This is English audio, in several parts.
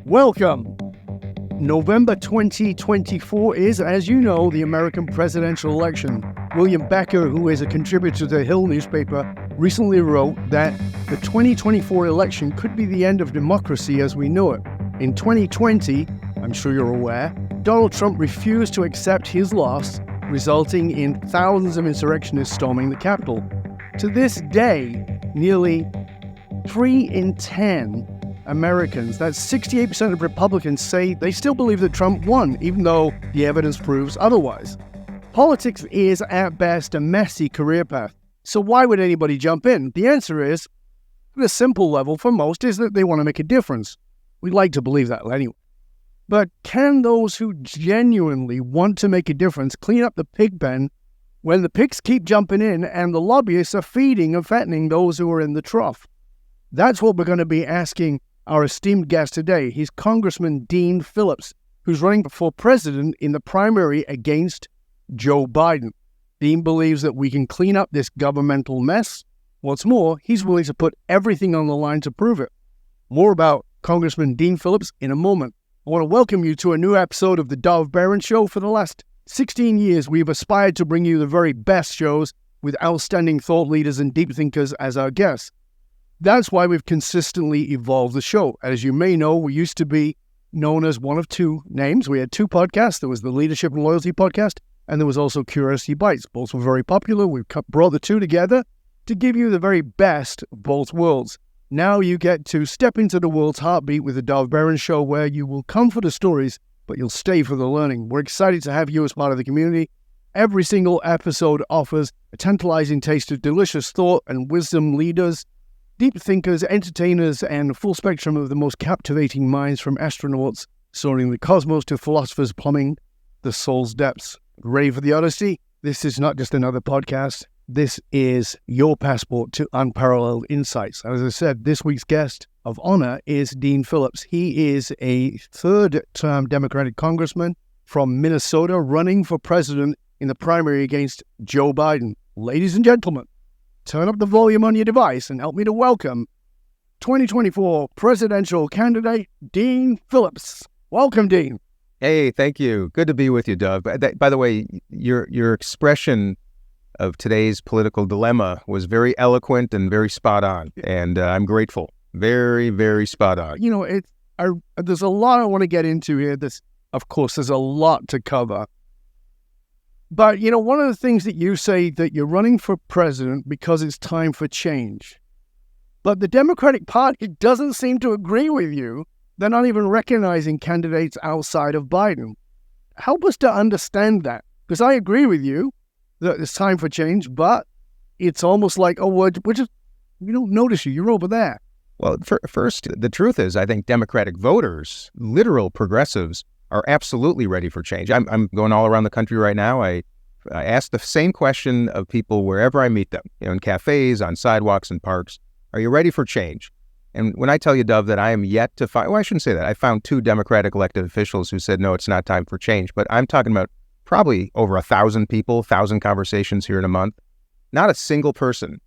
Welcome. November 2024 is, as you know, the American presidential election. William Becker, who is a contributor to the Hill newspaper, recently wrote that the 2024 election could be the end of democracy as we know it. In 2020, I'm sure you're aware, Donald Trump refused to accept his loss, resulting in thousands of insurrectionists storming the Capitol. To this day, nearly 3 in 10 Americans, that's 68% of Republicans, say they still believe that Trump won, even though the evidence proves otherwise. Politics is, at best, a messy career path. So why would anybody jump in? The answer is, at a simple level for most, is that they want to make a difference. We'd like to believe that anyway. But can those who genuinely want to make a difference clean up the pig pen when the pigs keep jumping in and the lobbyists are feeding and fattening those who are in the trough? That's what we're going to be asking our esteemed guest today. He's Congressman Dean Phillips, who's running for president in the primary against Joe Biden. Dean believes that we can clean up this governmental mess. What's more, he's willing to put everything on the line to prove it. More about Congressman Dean Phillips in a moment. I want to welcome you to a new episode of the Dov Barron Show. For the last 16 years, we've aspired to bring you the very best shows with outstanding thought leaders and deep thinkers as our guests. That's why we've consistently evolved the show. As you may know, we used to be known as one of two names. We had two podcasts. There was the Leadership and Loyalty podcast, and there was also Curiosity Bites. Both were very popular. We've brought the two together to give you the very best of both worlds. Now you get to step into the world's heartbeat with the Dov Barron Show, where you will come for the stories, but you'll stay for the learning. We're excited to have you as part of the community. Every single episode offers a tantalizing taste of delicious thought and wisdom leaders, deep thinkers, entertainers, and a full spectrum of the most captivating minds, from astronauts soaring the cosmos to philosophers plumbing the soul's depths. Ready for the Odyssey? This is not just another podcast. This is your passport to unparalleled insights. As I said, this week's guest of honor is Dean Phillips. He is a third-term Democratic Congressman from Minnesota running for president in the primary against Joe Biden. Ladies and gentlemen, turn up the volume on your device and help me to welcome 2024 presidential candidate Dean Phillips. Welcome, Dean. Hey, thank you. Good to be with you, Doug. By the way, your expression of today's political dilemma was very eloquent and very spot on, and I'm grateful. Very, very spot on. You know, there's a lot I want to get into here. Of course, there's a lot to cover. But, you know, one of the things that you say that you're running for president because it's time for change. But the Democratic Party doesn't seem to agree with you. They're not even recognizing candidates outside of Biden. Help us to understand that. Because I agree with you that it's time for change, but it's almost like, we don't notice you. You're over there. Well, first, the truth is, I think Democratic voters, literal progressives, are absolutely ready for change. I'm going all around the country right now. I ask the same question of people wherever I meet them, in cafes, on sidewalks and parks. Are you ready for change? And when I tell you, Dov, that I am yet to find, I shouldn't say that. I found 2 Democratic elected officials who said, no, it's not time for change. But I'm talking about probably over 1,000 people, 1,000 conversations here in a month. Not a single person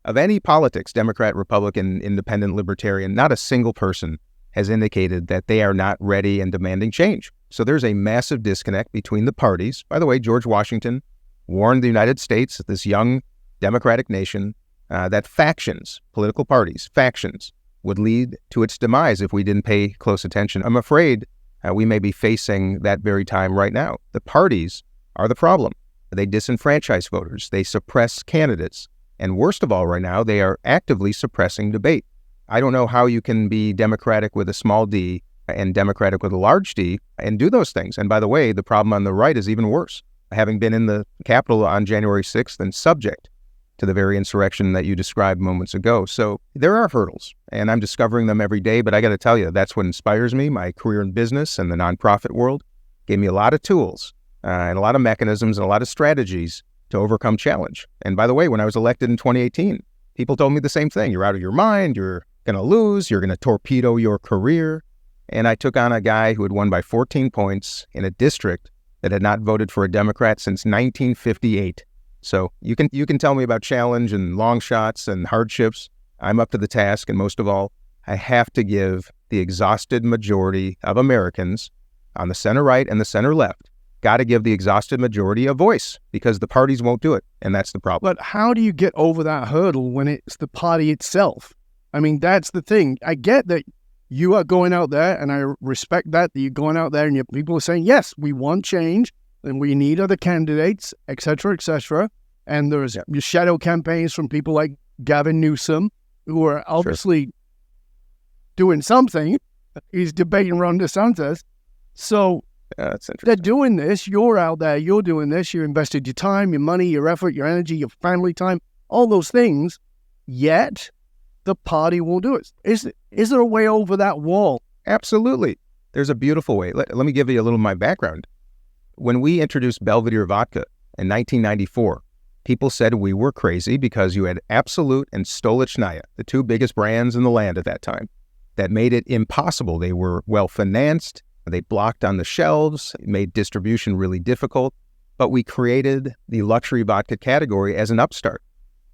of any politics, Democrat, Republican, Independent, Libertarian, not a single person has indicated that they are not ready and demanding change. So there's a massive disconnect between the parties. By the way, George Washington warned the United States, this young democratic nation, that factions, political parties, factions, would lead to its demise if we didn't pay close attention. I'm afraid we may be facing that very time right now. The parties are the problem. They disenfranchise voters. They suppress candidates. And worst of all right now, they are actively suppressing debate. I don't know how you can be Democratic with a small d and Democratic with a large D and do those things. And by the way, the problem on the right is even worse. Having been in the Capitol on January 6th and subject to the very insurrection that you described moments ago. So there are hurdles, and I'm discovering them every day. But I got to tell you, that's what inspires me. My career in business and the nonprofit world gave me a lot of tools and a lot of mechanisms and a lot of strategies to overcome challenge. And by the way, when I was elected in 2018, people told me the same thing. You're out of your mind. You're going to lose. You're going to torpedo your career. And I took on a guy who had won by 14 points in a district that had not voted for a Democrat since 1958. So you can tell me about challenge and long shots and hardships. I'm up to the task, and most of all, I have to give the exhausted majority of Americans on the center right and the center left, got to give the exhausted majority a voice because the parties won't do it. And that's the problem. But how do you get over that hurdle when it's the party itself? I mean, that's the thing. I get that you are going out there, and I respect that you're going out there and your people are saying, yes, we want change and we need other candidates, et cetera, et cetera. And there's your shadow campaigns from people like Gavin Newsom, who are obviously doing something. He's debating Ron DeSantis. So they're doing this. You're out there. You're doing this. You invested your time, your money, your effort, your energy, your family time, all those things. Yet the party will do it. Is there a way over that wall? Absolutely. There's a beautiful way. Let me give you a little of my background. When we introduced Belvedere vodka in 1994, people said we were crazy because you had Absolut and Stolichnaya, the two biggest brands in the land at that time, that made it impossible. They were well-financed. They blocked on the shelves. It made distribution really difficult. But we created the luxury vodka category as an upstart.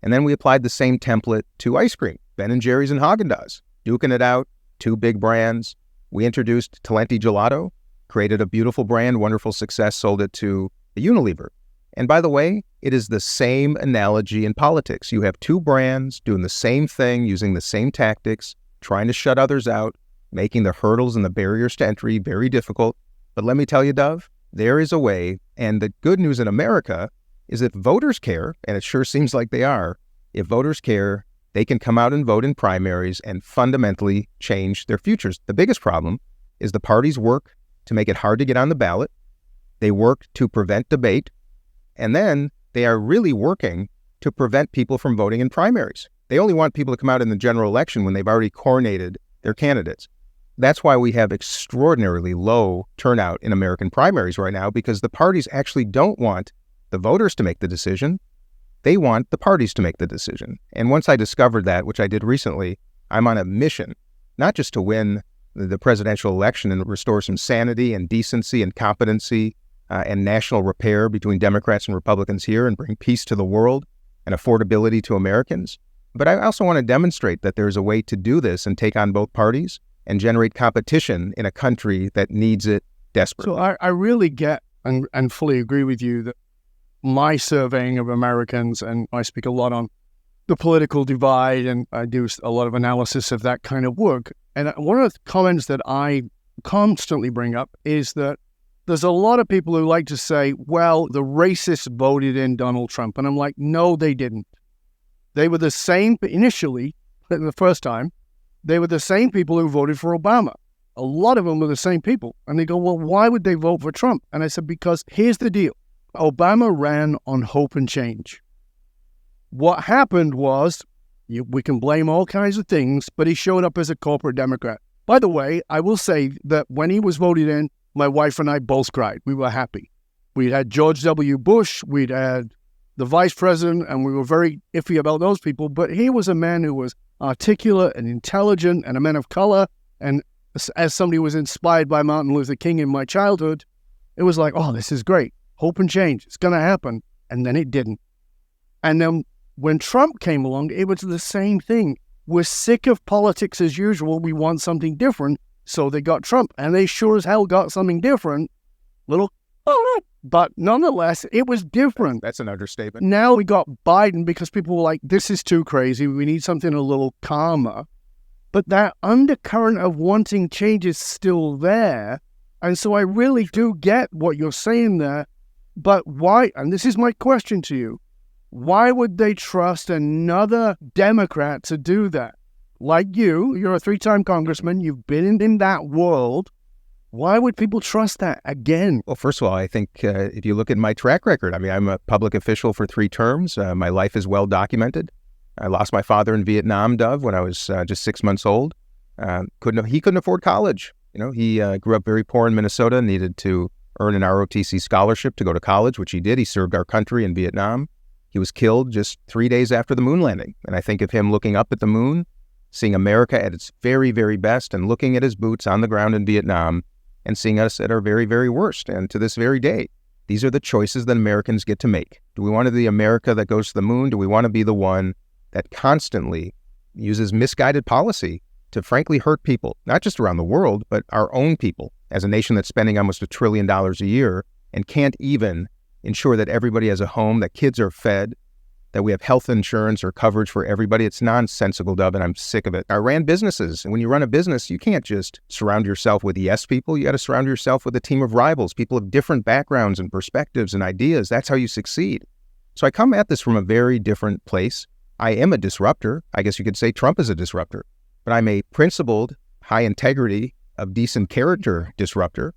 And then we applied the same template to ice cream, Ben & Jerry's and Haagen-Dazs, duking it out, two big brands. We introduced Talenti Gelato, created a beautiful brand, wonderful success, sold it to Unilever. And by the way, it is the same analogy in politics. You have two brands doing the same thing, using the same tactics, trying to shut others out, making the hurdles and the barriers to entry very difficult. But let me tell you, Dov, there is a way. And the good news in America is if voters care, and it sure seems like they are, if voters care, they can come out and vote in primaries and fundamentally change their futures. The biggest problem is the parties work to make it hard to get on the ballot. They work to prevent debate. And then they are really working to prevent people from voting in primaries. They only want people to come out in the general election when they've already coronated their candidates. That's why we have extraordinarily low turnout in American primaries right now, because the parties actually don't want the voters to make the decision. They want the parties to make the decision. And once I discovered that, which I did recently, I'm on a mission, not just to win the presidential election and restore some sanity and decency and competency and national repair between Democrats and Republicans here and bring peace to the world and affordability to Americans. But I also want to demonstrate that there's a way to do this and take on both parties and generate competition in a country that needs it desperately. So I really get and fully agree with you that my surveying of Americans, and I speak a lot on the political divide, and I do a lot of analysis of that kind of work. And one of the comments that I constantly bring up is that there's a lot of people who like to say, well, the racists voted in Donald Trump. And I'm like, no, they didn't. They were the same initially, the first time, they were the same people who voted for Obama. A lot of them were the same people. And they go, well, why would they vote for Trump? And I said, because here's the deal. Obama ran on hope and change. What happened was, we can blame all kinds of things, but he showed up as a corporate Democrat. By the way, I will say that when he was voted in, my wife and I both cried. We were happy. We had George W. Bush, we'd had the vice president, and we were very iffy about those people. But he was a man who was articulate and intelligent and a man of color. And as somebody who was inspired by Martin Luther King in my childhood, it was like, oh, this is great. Hope and change. It's going to happen. And then it didn't. And then when Trump came along, it was the same thing. We're sick of politics as usual. We want something different. So they got Trump. And they sure as hell got something different. But nonetheless, it was different. That's an understatement. Now we got Biden because people were like, this is too crazy. We need something a little calmer. But that undercurrent of wanting change is still there. And so I really do get what you're saying there. But why, and this is my question to you, why would they trust another Democrat to do that? Like you're a 3-time congressman, you've been in that world. Why would people trust that again? Well, first of all, I think if you look at my track record, I mean, I'm a public official for 3 terms. My life is well documented. I lost my father in Vietnam, Dov, when I was just 6 months old. He couldn't afford college. You know, he grew up very poor in Minnesota, needed to earn an ROTC scholarship to go to college, which he did. He served our country in Vietnam. He was killed just 3 days after the moon landing. And I think of him looking up at the moon, seeing America at its very, very best, and looking at his boots on the ground in Vietnam, and seeing us at our very, very worst. And to this very day, these are the choices that Americans get to make. Do we want to be the America that goes to the moon? Do we want to be the one that constantly uses misguided policy to frankly hurt people, not just around the world, but our own people as a nation that's spending almost $1 trillion a year and can't even ensure that everybody has a home, that kids are fed, that we have health insurance or coverage for everybody. It's nonsensical, Dov, and I'm sick of it. I ran businesses, and when you run a business, you can't just surround yourself with yes people. You got to surround yourself with a team of rivals, people of different backgrounds and perspectives and ideas. That's how you succeed. So I come at this from a very different place. I am a disruptor. I guess you could say Trump is a disruptor, but I'm a principled, high integrity, of decent character disruptor.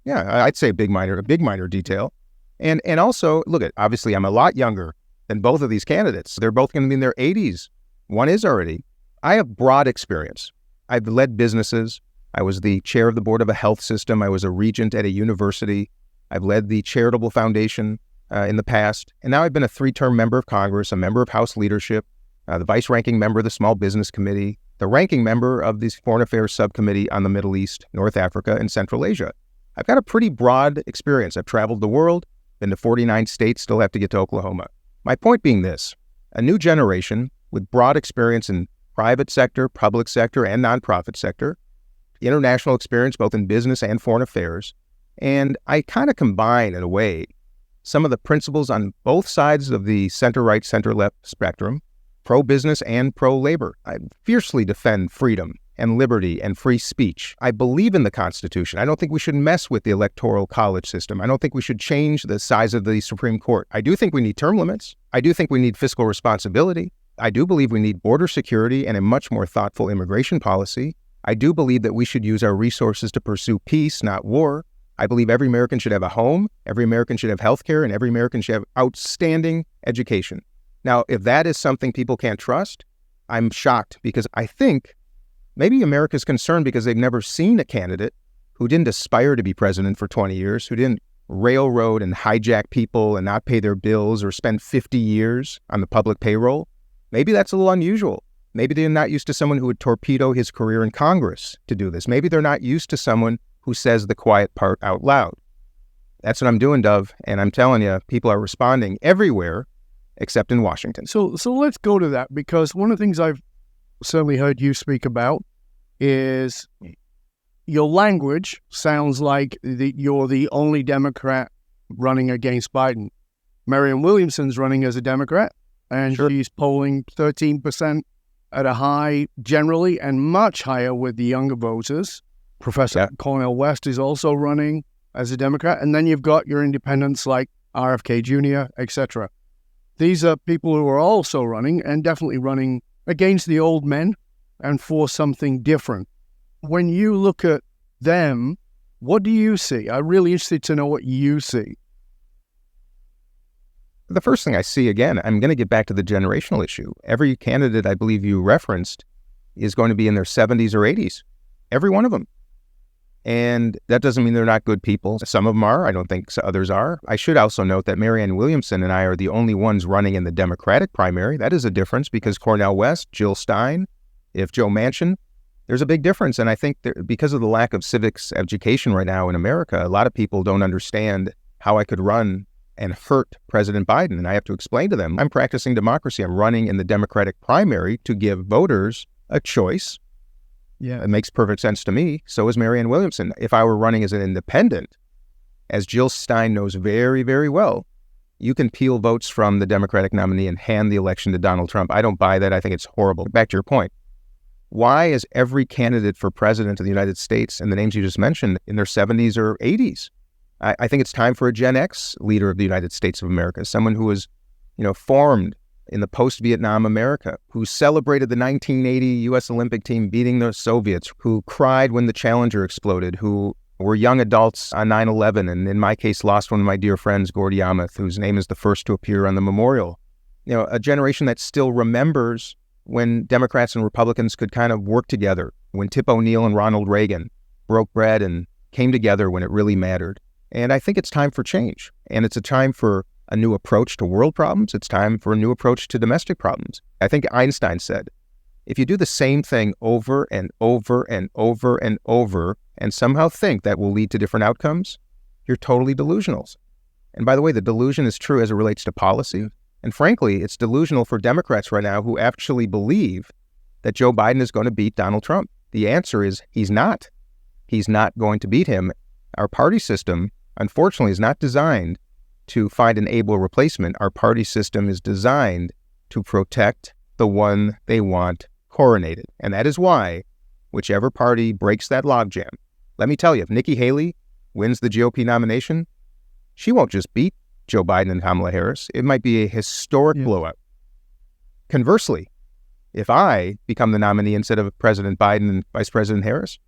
Yeah, I'd say a big minor detail. And also, look, obviously I'm a lot younger than both of these candidates. They're both going to be in their 80s. One is already. I have broad experience. I've led businesses. I was the chair of the board of a health system. I was a regent at a university. I've led the charitable foundation in the past. And now I've been a 3-term member of Congress, a member of House leadership, the vice-ranking member of the Small Business Committee, the ranking member of the Foreign Affairs Subcommittee on the Middle East, North Africa, and Central Asia. I've got a pretty broad experience. I've traveled the world, been to 49 states, still have to get to Oklahoma. My point being this: a new generation with broad experience in private sector, public sector, and nonprofit sector, international experience both in business and foreign affairs, and I kind of combine, in a way, some of the principles on both sides of the center-right, center-left spectrum, pro-business and pro-labor. I fiercely defend freedom and liberty and free speech. I believe in the Constitution. I don't think we should mess with the electoral college system. I don't think we should change the size of the Supreme Court. I do think we need term limits. I do think we need fiscal responsibility. I do believe we need border security and a much more thoughtful immigration policy. I do believe that we should use our resources to pursue peace, not war. I believe every American should have a home, every American should have health care, and every American should have outstanding education. Now, if that is something people can't trust, I'm shocked, because I think maybe America's concerned because they've never seen a candidate who didn't aspire to be president for 20 years, who didn't railroad and hijack people and not pay their bills or spend 50 years on the public payroll. Maybe that's a little unusual. Maybe they're not used to someone who would torpedo his career in Congress to do this. Maybe they're not used to someone who says the quiet part out loud. That's what I'm doing, Dov, and I'm telling you, people are responding everywhere except in Washington. So let's go to that, because one of the things I've certainly heard you speak about is your language sounds like you're the only Democrat running against Biden. Marianne Williamson's running as a Democrat, and Sure. she's polling 13% at a high generally, and much higher with the younger voters. Professor Cornel West is also running as a Democrat, and then you've got your independents like RFK Jr., etc. These are people who are also running, and definitely running against the old men and for something different. When you look at them, what do you see? I'm really interested to know what you see. The first thing I see, again, I'm going to get back to the generational issue. Every candidate I believe you referenced is going to be in their 70s or 80s. Every one of them. And that doesn't mean they're not good people. Some of them are. I don't think others are. I should also note that Marianne Williamson and I are the only ones running in the Democratic primary. That is a difference, because Cornel West, Jill Stein, if Joe Manchin, there's a big difference. And I think because of the lack of civics education right now in America, a lot of people don't understand how I could run and hurt President Biden. And I have to explain to them, I'm practicing democracy. I'm running in the Democratic primary to give voters a choice. Yeah, it makes perfect sense to me. So is Marianne Williamson. If I were running as an independent, as Jill Stein knows very, very well, you can peel votes from the Democratic nominee and hand the election to Donald Trump. I don't buy that. I think it's horrible. Back to your point. Why is every candidate for president of the United States, and the names you just mentioned, in their 70s or 80s? I think it's time for a Gen X leader of the United States of America, someone who was, formed in the post-Vietnam America, who celebrated the 1980 U.S. Olympic team beating the Soviets, who cried when the Challenger exploded, who were young adults on 9/11, and in my case lost one of my dear friends, Gord Yamath, whose name is the first to appear on the memorial. A generation that still remembers when Democrats and Republicans could kind of work together, when Tip O'Neill and Ronald Reagan broke bread and came together when it really mattered. And I think it's time for change. And it's a time for a new approach to world problems. It's time for a new approach to domestic problems. I think Einstein said, if you do the same thing over and over and over and over and somehow think that will lead to different outcomes, you're totally delusional. And by the way, the delusion is true as it relates to policy. And frankly, it's delusional for Democrats right now who actually believe that Joe Biden is going to beat Donald Trump? The answer is he's not. He's not going to beat him. Our party system, unfortunately, is not designed to find an able replacement. Our party system is designed to protect the one they want coronated. And that is why whichever party breaks that logjam, let me tell you, if Nikki Haley wins the GOP nomination, she won't just beat Joe Biden and Kamala Harris. It might be a historic blowout. Conversely, if I become the nominee instead of President Biden and Vice President Harris,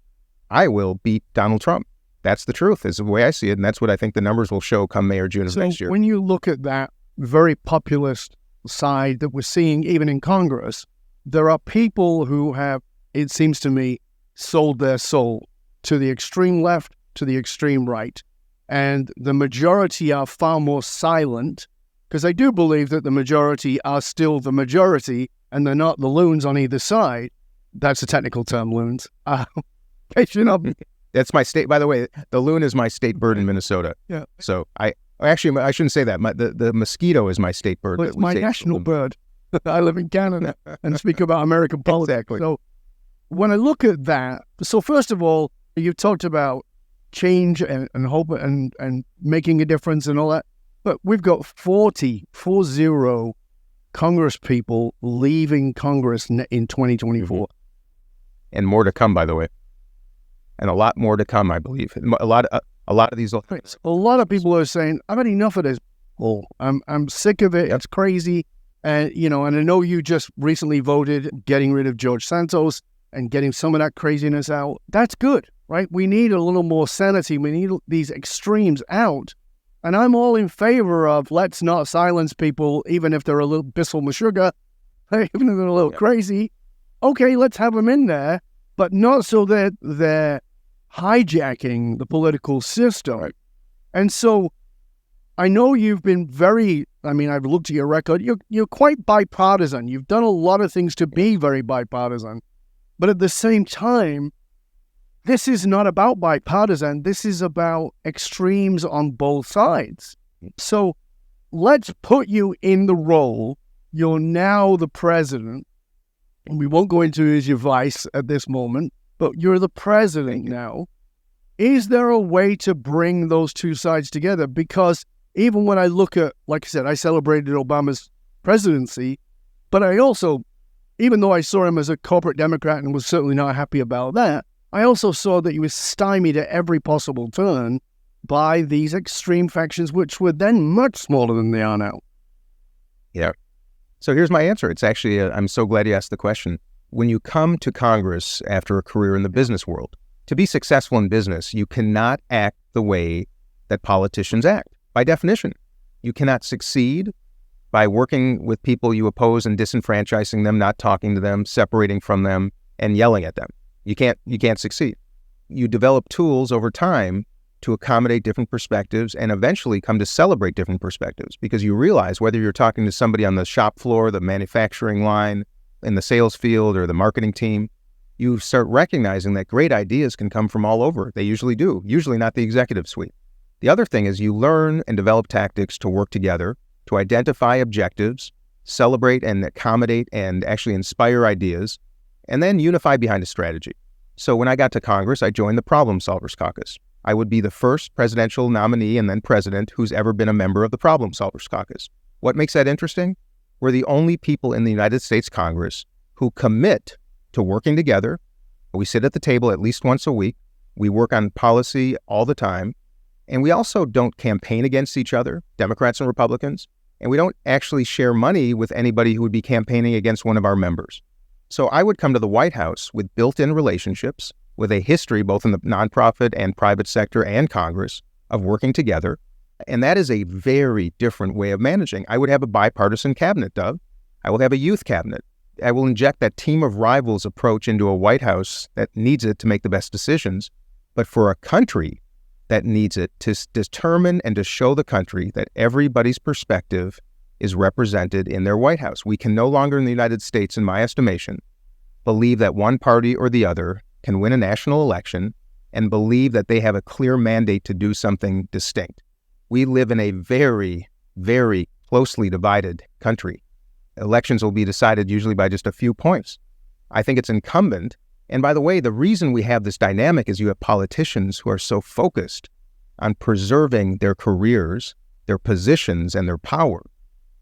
I will beat Donald Trump. That's the truth, is the way I see it, and that's what I think the numbers will show come May or June of next year. When you look at that very populist side that we're seeing even in Congress, there are people who have, it seems to me, sold their soul to the extreme left, to the extreme right. And the majority are far more silent, because I do believe that the majority are still the majority, and they're not the loons on either side. That's a technical term, loons. That's my state, by the way. The loon is my state bird in Minnesota. Yeah. So I shouldn't say that. The mosquito is my state bird. Well, it's my national bird. I live in Canada and speak about American politics. Exactly. So when I look at that, so first of all, you've talked about change and hope and making a difference and all that. But we've got 40 Congress people leaving Congress in 2024. And more to come, by the way. And a lot more to come, I believe. A lot of these. A lot of people are saying, "I've had enough of this. Oh, I'm sick of it. Yep. It's crazy." And and I know you just recently voted getting rid of George Santos and getting some of that craziness out. That's good, right? We need a little more sanity. We need these extremes out. And I'm all in favor of let's not silence people, even if they're a little bissel sugar, even if they're a little crazy. Okay, let's have them in there, but not so that they're hijacking the political system. Right. And so I know you've been I've looked at your record, you're quite bipartisan. You've done a lot of things to be very bipartisan. But at the same time, this is not about bipartisan. This is about extremes on both sides. So let's put you in the role. You're now the president. And we won't go into as your vice at this moment, but you're the president now. Is there a way to bring those two sides together? Because even when I look at, like I said, I celebrated Obama's presidency, but I also, even though I saw him as a corporate Democrat and was certainly not happy about that, I also saw that he was stymied at every possible turn by these extreme factions, which were then much smaller than they are now. Yeah. So here's my answer. It's actually, I'm so glad you asked the question. When you come to Congress after a career in the business world, to be successful in business, you cannot act the way that politicians act. By definition, you cannot succeed by working with people you oppose and disenfranchising them, not talking to them, separating from them, and yelling at them. You can't succeed. You develop tools over time to accommodate different perspectives and eventually come to celebrate different perspectives, because you realize whether you're talking to somebody on the shop floor, the manufacturing line, in the sales field, or the marketing team, you start recognizing that great ideas can come from all over. They usually do, usually not the executive suite. The other thing is you learn and develop tactics to work together, to identify objectives, celebrate and accommodate and actually inspire ideas, and then unify behind a strategy. So when I got to Congress, I joined the Problem Solvers Caucus. I would be the first presidential nominee and then president who's ever been a member of the Problem Solvers Caucus. What makes that interesting? We're the only people in the United States Congress who commit to working together. We sit at the table at least once a week. We work on policy all the time. And we also don't campaign against each other, Democrats and Republicans. And we don't actually share money with anybody who would be campaigning against one of our members. So I would come to the White House with built-in relationships, with a history both in the nonprofit and private sector and Congress of working together. And that is a very different way of managing. I would have a bipartisan cabinet, Doug. I will have a youth cabinet. I will inject that team of rivals approach into a White House that needs it to make the best decisions, but for a country that needs it to determine and to show the country that everybody's perspective is represented in their White House. We can no longer in the United States, in my estimation, believe that one party or the other can win a national election and believe that they have a clear mandate to do something distinct. We live in a very, very closely divided country. Elections will be decided usually by just a few points. I think it's incumbent. And by the way, the reason we have this dynamic is you have politicians who are so focused on preserving their careers, their positions, and their power.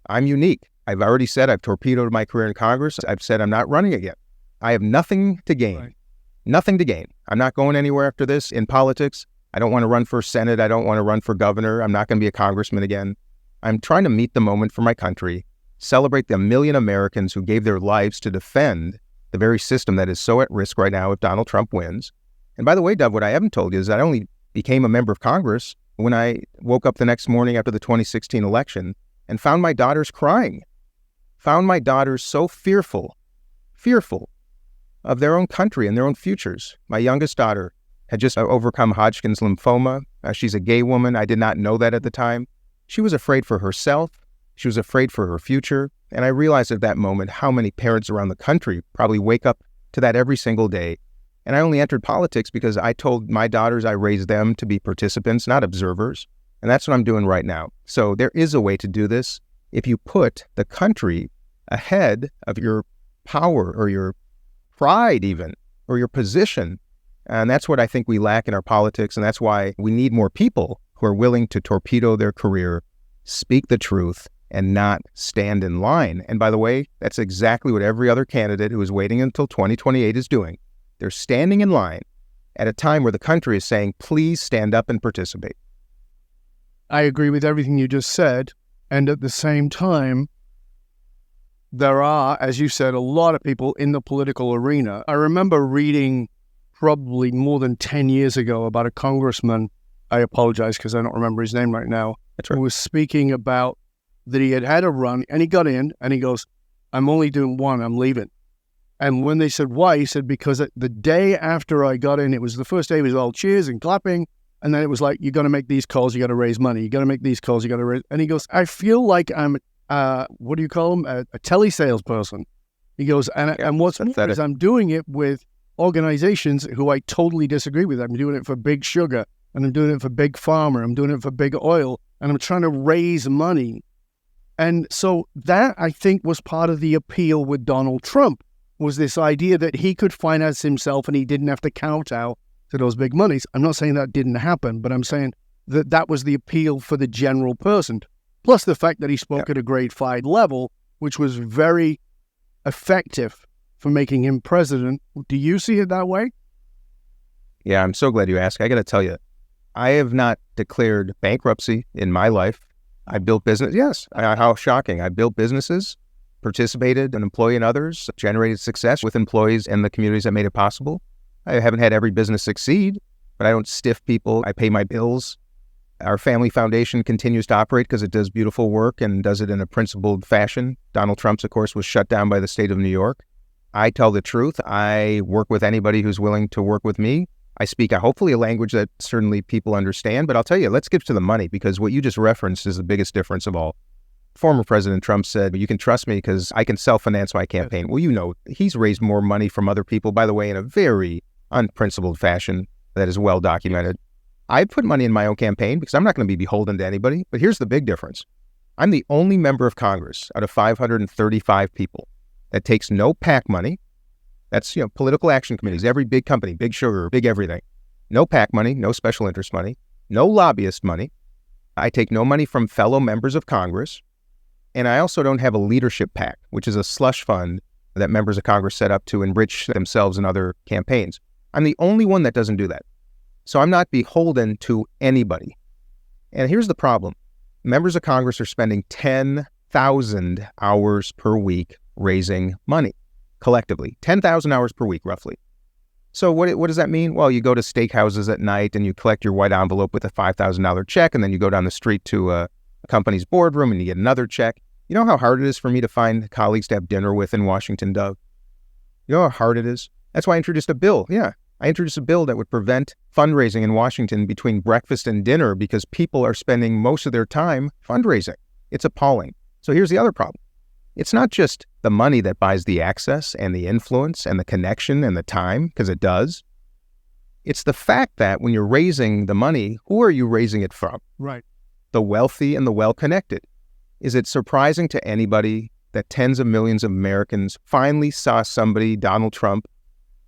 I'm unique. I've already said I've torpedoed my career in Congress. I've said I'm not running again. I have nothing to gain. Right. Nothing to gain. I'm not going anywhere after this in politics. I don't want to run for Senate. I don't want to run for governor. I'm not going to be a congressman again. I'm trying to meet the moment for my country, celebrate the 1 million Americans who gave their lives to defend the very system that is so at risk right now if Donald Trump wins. And by the way, Dov, what I haven't told you is I only became a member of Congress when I woke up the next morning after the 2016 election and found my daughters crying, found my daughters so fearful of their own country and their own futures. My youngest daughter had just overcome Hodgkin's lymphoma. She's a gay woman. I did not know that at the time. She was afraid for herself. She was afraid for her future. And I realized at that moment how many parents around the country probably wake up to that every single day. And I only entered politics because I told my daughters I raised them to be participants, not observers. And that's what I'm doing right now. So there is a way to do this if you put the country ahead of your power or your pride even, or your position. And that's what I think we lack in our politics. And that's why we need more people who are willing to torpedo their career, speak the truth, and not stand in line. And by the way, that's exactly what every other candidate who is waiting until 2028 is doing. They're standing in line at a time where the country is saying, please stand up and participate. I agree with everything you just said. And at the same time, there are, as you said, a lot of people in the political arena. I remember reading probably more than 10 years ago about a congressman. I apologize because I don't remember his name right now. That's right. Who was speaking about that he had a run and he got in and he goes, I'm only doing one, I'm leaving. And when they said why, he said, because the day after I got in, it was the first day, it was all cheers and clapping. And then it was like, you got to make these calls, you got to raise money. You got to make these calls, you got to raise. And he goes, I feel like I'm what do you call him? A telesales-person. He goes, and what's more is I'm doing it with organizations who I totally disagree with. I'm doing it for Big Sugar, and I'm doing it for Big Pharma, I'm doing it for Big Oil, and I'm trying to raise money. And so that, I think, was part of the appeal with Donald Trump, was this idea that he could finance himself and he didn't have to count out to those big monies. I'm not saying that didn't happen, but I'm saying that that was the appeal for the general person. Plus the fact that he spoke at a grade 5 level, which was very effective for making him president. Do you see it that way? Yeah, I'm so glad you asked. I got to tell you, I have not declared bankruptcy in my life. I built business. Yes. How shocking. I built businesses, participated, an employee and others, generated success with employees and the communities that made it possible. I haven't had every business succeed, but I don't stiff people. I pay my bills. Our family foundation continues to operate because it does beautiful work and does it in a principled fashion. Donald Trump's, of course, was shut down by the state of New York. I tell the truth. I work with anybody who's willing to work with me. I speak hopefully a language that certainly people understand, but I'll tell you, let's get to the money, because what you just referenced is the biggest difference of all. Former President Trump said, you can trust me because I can self-finance my campaign. Well, you know, he's raised more money from other people, by the way, in a very unprincipled fashion that is well documented. I put money in my own campaign because I'm not going to be beholden to anybody. But here's the big difference. I'm the only member of Congress out of 535 people that takes no PAC money. That's, political action committees, every big company, Big Sugar, big everything. No PAC money, no special interest money, no lobbyist money. I take no money from fellow members of Congress. And I also don't have a leadership PAC, which is a slush fund that members of Congress set up to enrich themselves and other campaigns. I'm the only one that doesn't do that. So I'm not beholden to anybody. And here's the problem. Members of Congress are spending 10,000 hours per week raising money, collectively. 10,000 hours per week, roughly. So what does that mean? Well, you go to steakhouses at night and you collect your white envelope with a $5,000 check, and then you go down the street to a company's boardroom and you get another check. You know how hard it is for me to find colleagues to have dinner with in Washington, Dov? You know how hard it is? That's why I introduced a bill. Yeah. I introduced a bill that would prevent fundraising in Washington between breakfast and dinner because people are spending most of their time fundraising. It's appalling. So here's the other problem. It's not just the money that buys the access and the influence and the connection and the time, because it does. It's the fact that when you're raising the money, who are you raising it from? Right. The wealthy and the well-connected. Is it surprising to anybody that tens of millions of Americans finally saw somebody, Donald Trump,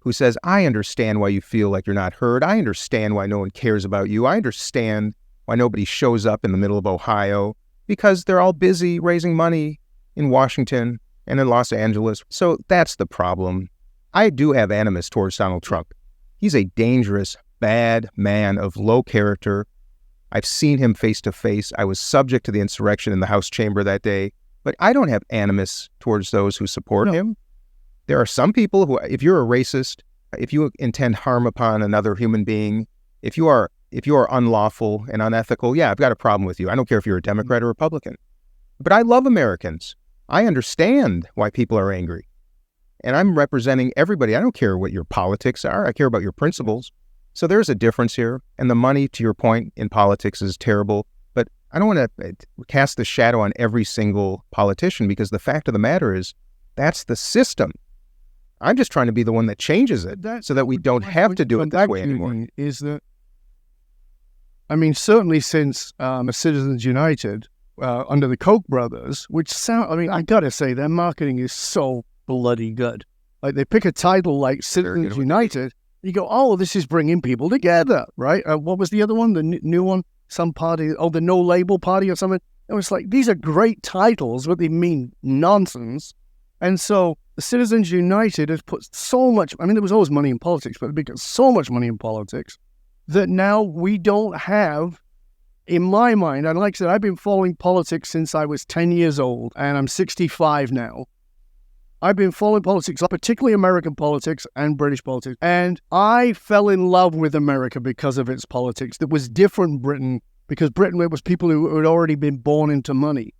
who says, I understand why you feel like you're not heard. I understand why no one cares about you. I understand why nobody shows up in the middle of Ohio, because they're all busy raising money in Washington and in Los Angeles. So that's the problem. I do have animus towards Donald Trump. He's a dangerous, bad man of low character. I've seen him face to face. I was subject to the insurrection in the House chamber that day, but I don't have animus towards those who support him. There are some people who, if you're a racist, if you intend harm upon another human being, if you are unlawful and unethical, yeah, I've got a problem with you. I don't care if you're a Democrat or Republican. But I love Americans. I understand why people are angry. And I'm representing everybody. I don't care what your politics are. I care about your principles. So there's a difference here. And the money, to your point, in politics is terrible. But I don't want to cast the shadow on every single politician, because the fact of the matter is that's the system. I'm just trying to be the one that changes it so that we don't have to do it that way anymore. Is that, I mean, certainly since Citizens United, under the Koch brothers, which sound, I mean, I got to say, their marketing is so bloody good. Like, they pick a title like Citizens United, you go, oh, this is bringing people together, right? What was the other one? The new one? Some party, the No Label Party or something? It was like, these are great titles, but they mean nonsense. And so the Citizens United has put so much, I mean, there was always money in politics, but because so much money in politics that now we don't have, in my mind, and like I said, I've been following politics since I was 10 years old, and I'm 65 now. I've been following politics, particularly American politics and British politics, and I fell in love with America because of its politics. That was different Britain, because Britain, it was people who had already been born into money.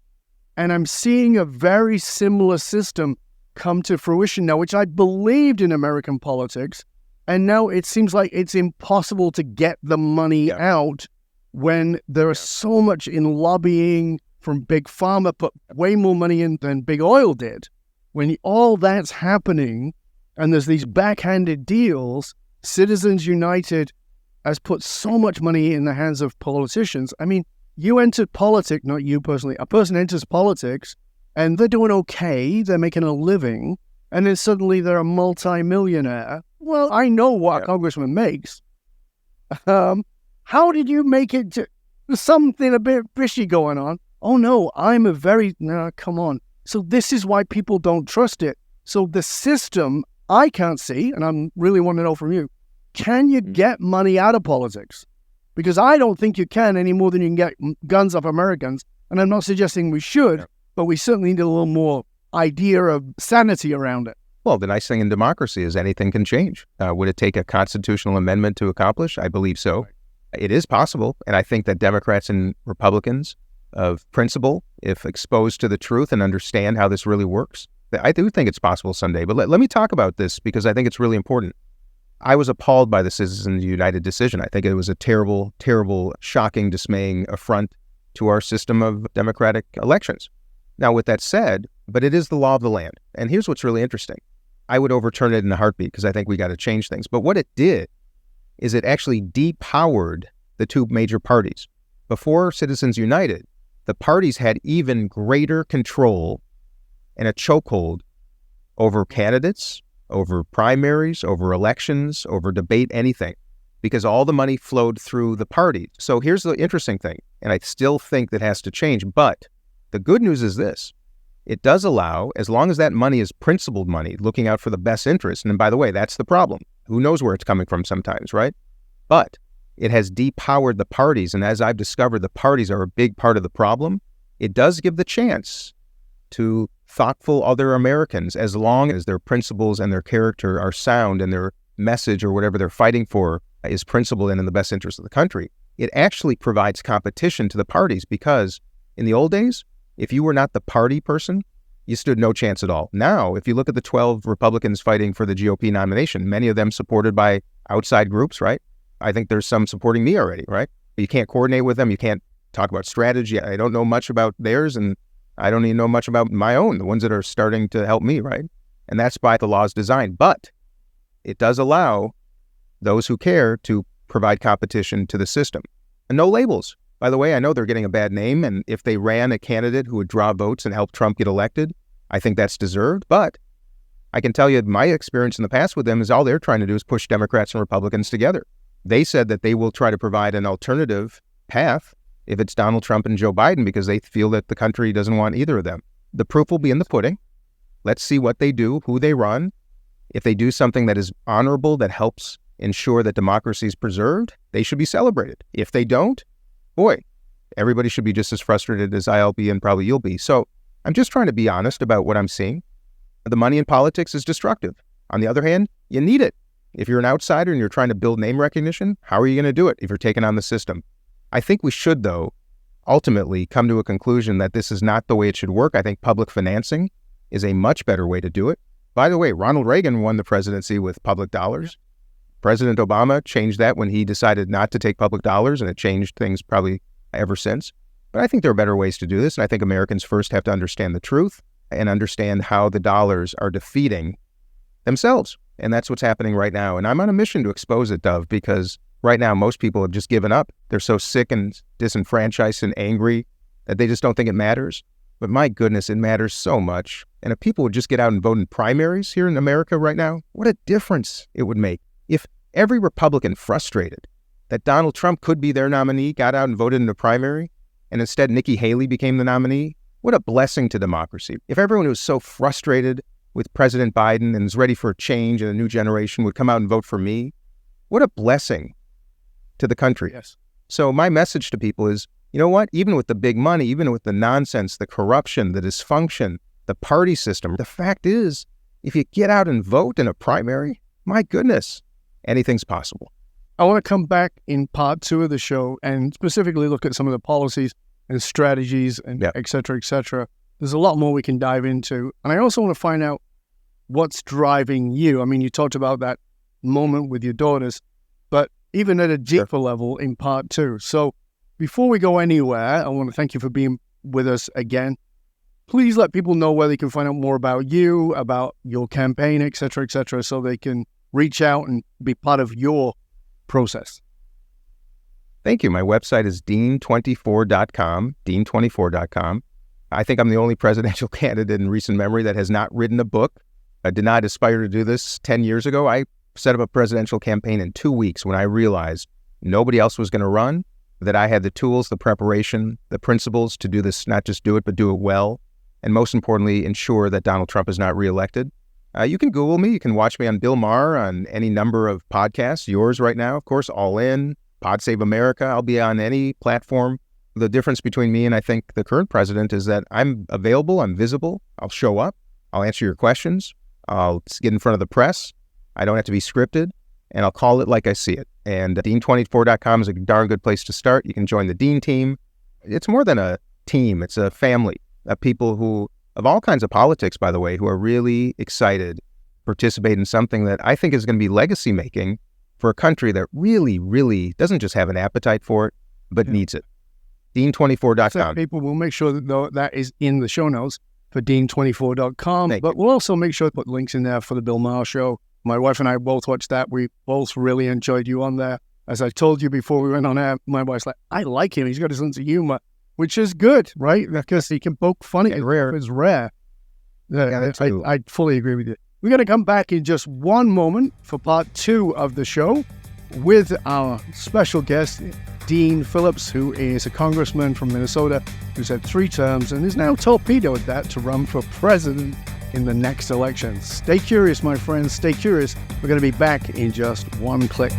And I'm seeing a very similar system come to fruition now, which I believed in American politics, and now it seems like it's impossible to get the money out when there is so much in lobbying from Big Pharma, put way more money in than Big Oil did. When all that's happening and there's these backhanded deals, Citizens United has put so much money in the hands of politicians. I mean, you enter politics, not you personally, a person enters politics and they're doing okay, they're making a living, and then suddenly they're a multi-millionaire. Well, I know what a congressman makes. How did you make it to something a bit fishy going on? Oh no, come on. So this is why people don't trust it. So the system, I can't see, and I'm really want to know from you, can you get money out of politics? Because I don't think you can any more than you can get guns off Americans. And I'm not suggesting we should, but we certainly need a little more idea of sanity around it. Well, the nice thing in democracy is anything can change. Would it take a constitutional amendment to accomplish? I believe so. Right. It is possible. And I think that Democrats and Republicans of principle, if exposed to the truth and understand how this really works, I do think it's possible someday. But let me talk about this, because I think it's really important. I was appalled by the Citizens United decision. I think it was a terrible, terrible, shocking, dismaying affront to our system of democratic elections. Now, with that said, but it is the law of the land. And here's what's really interesting. I would overturn it in a heartbeat, because I think we got to change things. But what it did is it actually depowered the two major parties. Before Citizens United, the parties had even greater control and a chokehold over candidates, over primaries, over elections, over debate, anything, because all the money flowed through the parties. So here's the interesting thing, and I still think that has to change, but the good news is this. It does allow, as long as that money is principled money, looking out for the best interest, and by the way, that's the problem. Who knows where it's coming from sometimes, right? But it has depowered the parties, and as I've discovered, the parties are a big part of the problem. It does give the chance to thoughtful other Americans, as long as their principles and their character are sound and their message or whatever they're fighting for is principled and in the best interest of the country. It actually provides competition to the parties, because in the old days, if you were not the party person, you stood no chance at all. Now, if you look at the 12 Republicans fighting for the GOP nomination, many of them supported by outside groups, right? I think there's some supporting me already, right? But you can't coordinate with them. You can't talk about strategy. I don't know much about theirs, and I don't even know much about my own, the ones that are starting to help me, right? And that's by the law's design. But it does allow those who care to provide competition to the system. And no labels. By the way, I know they're getting a bad name, and if they ran a candidate who would draw votes and help Trump get elected, I think that's deserved, but I can tell you my experience in the past with them is all they're trying to do is push Democrats and Republicans together. They said that they will try to provide an alternative path if it's Donald Trump and Joe Biden because they feel that the country doesn't want either of them. The proof will be in the pudding. Let's see what they do, who they run. If they do something that is honorable, that helps ensure that democracy is preserved, they should be celebrated. If they don't, boy, everybody should be just as frustrated as I'll be and probably you'll be. So I'm just trying to be honest about what I'm seeing. The money in politics is destructive. On the other hand, you need it. If you're an outsider and you're trying to build name recognition, how are you going to do it if you're taking on the system? I think we should, though, ultimately come to a conclusion that this is not the way it should work. I think public financing is a much better way to do it. By the way, Ronald Reagan won the presidency with public dollars. President Obama changed that when he decided not to take public dollars, and it changed things probably ever since. But I think there are better ways to do this, and I think Americans first have to understand the truth and understand how the dollars are defeating themselves. And that's what's happening right now. And I'm on a mission to expose it, Dove, because right now most people have just given up. They're so sick and disenfranchised and angry that they just don't think it matters. But my goodness, it matters so much. And if people would just get out and vote in primaries here in America right now, what a difference it would make. If every Republican frustrated that Donald Trump could be their nominee got out and voted in a primary, and instead Nikki Haley became the nominee, what a blessing to democracy. If everyone who was so frustrated with President Biden and is ready for a change and a new generation would come out and vote for me, what a blessing to the country. Yes. So my message to people is, you know what? Even with the big money, even with the nonsense, the corruption, the dysfunction, the party system, the fact is, if you get out and vote in a primary, my goodness, anything's possible. I want to come back in part 2 of the show and specifically look at some of the policies and strategies and et cetera, et cetera. There's a lot more we can dive into. And I also want to find out what's driving you. I mean, you talked about that moment with your daughters, but even at a deeper level in part 2. So before we go anywhere, I want to thank you for being with us again. Please let people know where they can find out more about you, about your campaign, et cetera, so they can reach out and be part of your process. Thank you. My website is dean24.com, dean24.com. I think I'm the only presidential candidate in recent memory that has not written a book. I did not aspire to do this 10 years ago. I set up a presidential campaign in 2 weeks when I realized nobody else was going to run, that I had the tools, the preparation, the principles to do this, not just do it, but do it well. And most importantly, ensure that Donald Trump is not reelected. You can Google me. You can watch me on Bill Maher on any number of podcasts. Yours right now, of course, All In, Pod Save America. I'll be on any platform. The difference between me and I think the current president is that I'm available, I'm visible, I'll show up, I'll answer your questions, I'll get in front of the press, I don't have to be scripted, and I'll call it like I see it. And Dean24.com is a darn good place to start. You can join the Dean team. It's more than a team, it's a family of people who, of all kinds of politics, by the way, who are really excited to participate in something that I think is going to be legacy making for a country that really, really doesn't just have an appetite for it, but needs it. Dean24.com. So people will make sure that that is in the show notes for Dean24.com. But we'll also make sure to put links in there for the Bill Maher show. My wife and I both watched that. We both really enjoyed you on there. As I told you before we went on air, my wife's like, I like him. He's got a sense of humor, which is good, right? Because he can poke fun. It's rare. Yeah, I fully agree with you. We're going to come back in just one moment for part 2 of the show with our special guest, Dean Phillips, who is a congressman from Minnesota who's had 3 terms and is now torpedoed that to run for president in the next election. Stay curious, my friends. Stay curious. We're going to be back in just one click.